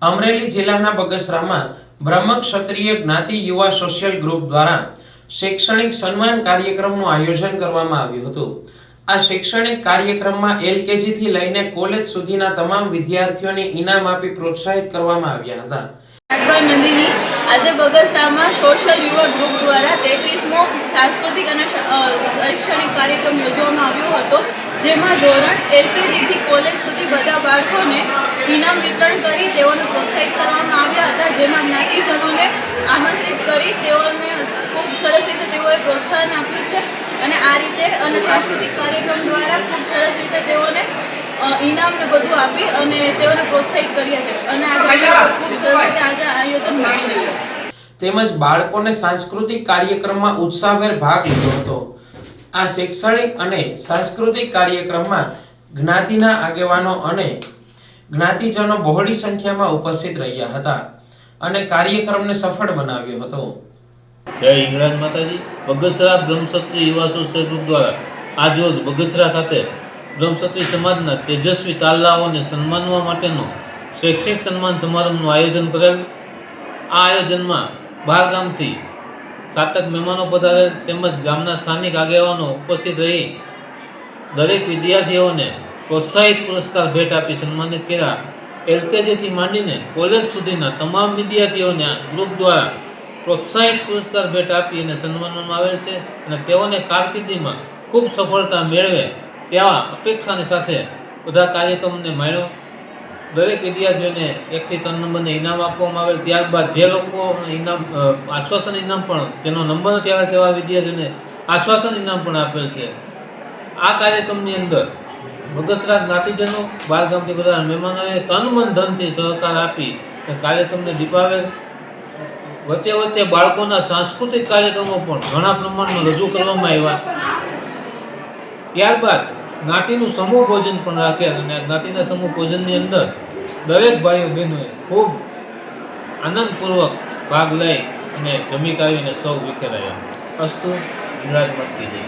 અમરેલી જિલ્લાના બગસરામાં બ્રહ્મ ક્ષત્રિય જ્ઞાતિ યુવા સોશિયલ ગ્રુપ દ્વારા શૈક્ષણિક સન્માન કાર્યક્રમનું આયોજન કરવામાં આવ્યું હતું। આ શૈક્ષણિક કાર્યક્રમમાં એલકેજી થી લઈને કોલેજ સુધીના તમામ વિદ્યાર્થીઓને ઇનામ આપી પ્રોત્સાહિત કરવામાં આવ્યા હતા। નંદિની આજે બગસરામાં સોશિયલ યુવા ગ્રુપ દ્વારા 33મો સાંસ્કૃતિક અને શૈક્ષણિક કાર્યક્રમ યોજવામાં આવ્યો હતો, જેમાં ધોરણ એલકેજી થી કોલેજ સુધી બધા બાળકોને ઇનામ વિતરણ કરી તેઓને પ્રોત્સાહિત કરવામાં આવ્યા હતા, જેમાં જ્ઞાતિજનોને આમંત્રિત કરી તેઓને ખૂબ સરસ રીતે તેઓએ પ્રોત્સાહન આપ્યું છે અને આ રીતે અને સાંસ્કૃતિક કાર્યક્રમ દ્વારા ખૂબ સરસ રીતે તેઓને ઇનામ ને બધું આપી અને તેઓને પ્રોત્સાહિત કર્યા છે અને આજે ખૂબ સરસ રીતે આજે આયોજન માણી છે। તેમજ બાળકોને સાંસ્કૃતિક કાર્યક્રમમાં ઉત્સાહભેર ભાગ લીધો હતો। આ શૈક્ષણિક અને સાંસ્કૃતિક કાર્યક્રમમાં જ્ઞાતિના આગેવાનો અને જ્ઞાતિજનો બહોળી સંખ્યામાં ઉપસ્થિત રહ્યા હતા અને કાર્યક્રમને સફળ બનાવ્યો હતો। જય હિંગળાજ માતાજી। બગસરા બ્રહ્મક્ષત્રિય યુવા સોશિયલ ગ્રુપ દ્વારા આજરોજ બગસરા ખાતે બ્રહ્મક્ષત્રિય સમાજના તેજસ્વી તારલાઓને સન્માનવા માટેનો શૈક્ષણિક સન્માન સમારંભનું આયોજન કરેલ। આ આયોજનમાં બહાર ગામથી સાતક મહેમાનો પધારેલ તેમજ ગામના સ્થાનિક આગેવાનો ઉપસ્થિત રહી દરેક વિદ્યાર્થીઓને પ્રોત્સાહિત પુરસ્કાર ભેટ આપી સન્માનિત કર્યા। એલકેજીથી માંડીને કોલેજ સુધીના તમામ વિદ્યાર્થીઓને ગ્રુપ દ્વારા પ્રોત્સાહિત પુરસ્કાર ભેટ આપી અને સન્માનવામાં આવેલ છે અને તેઓને કારકિર્દીમાં ખૂબ સફળતા મેળવે તેવા અપેક્ષાની સાથે બધા કાર્યક્રમને માણ્યો। દરેક વિદ્યાર્થીઓને 1 થી 3 નંબરને ઇનામ આપવામાં આવેલ। ત્યારબાદ જે લોકો ઇનામ આશ્વાસન ઇનામ પણ જેનો નંબર નથી આવે તેવા વિદ્યાર્થીઓને આશ્વાસન ઇનામ પણ આપેલ છે। આ કાર્યક્રમની અંદર બગસરા જ્ઞાતિજનો બહાર ગામથી બધા મહેમાનોએ તન મન ધનથી સહકાર આપી કાર્યક્રમને દીપાવેલ। વચ્ચે વચ્ચે બાળકોના સાંસ્કૃતિક કાર્યક્રમો પણ ઘણા પ્રમાણમાં રજૂ કરવામાં આવ્યા। ત્યારબાદ જ્ઞાતિનું સમૂહ ભોજન પણ રાખેલ અને જ્ઞાતિના સમૂહ ભોજનની અંદર દરેક ભાઈઓ બહેનોએ ખૂબ આનંદપૂર્વક ભાગ લઈ અને જમી કાઢીને સૌ વિખેરાયા। અસ્તુ હિંગળાજ મત કી જય।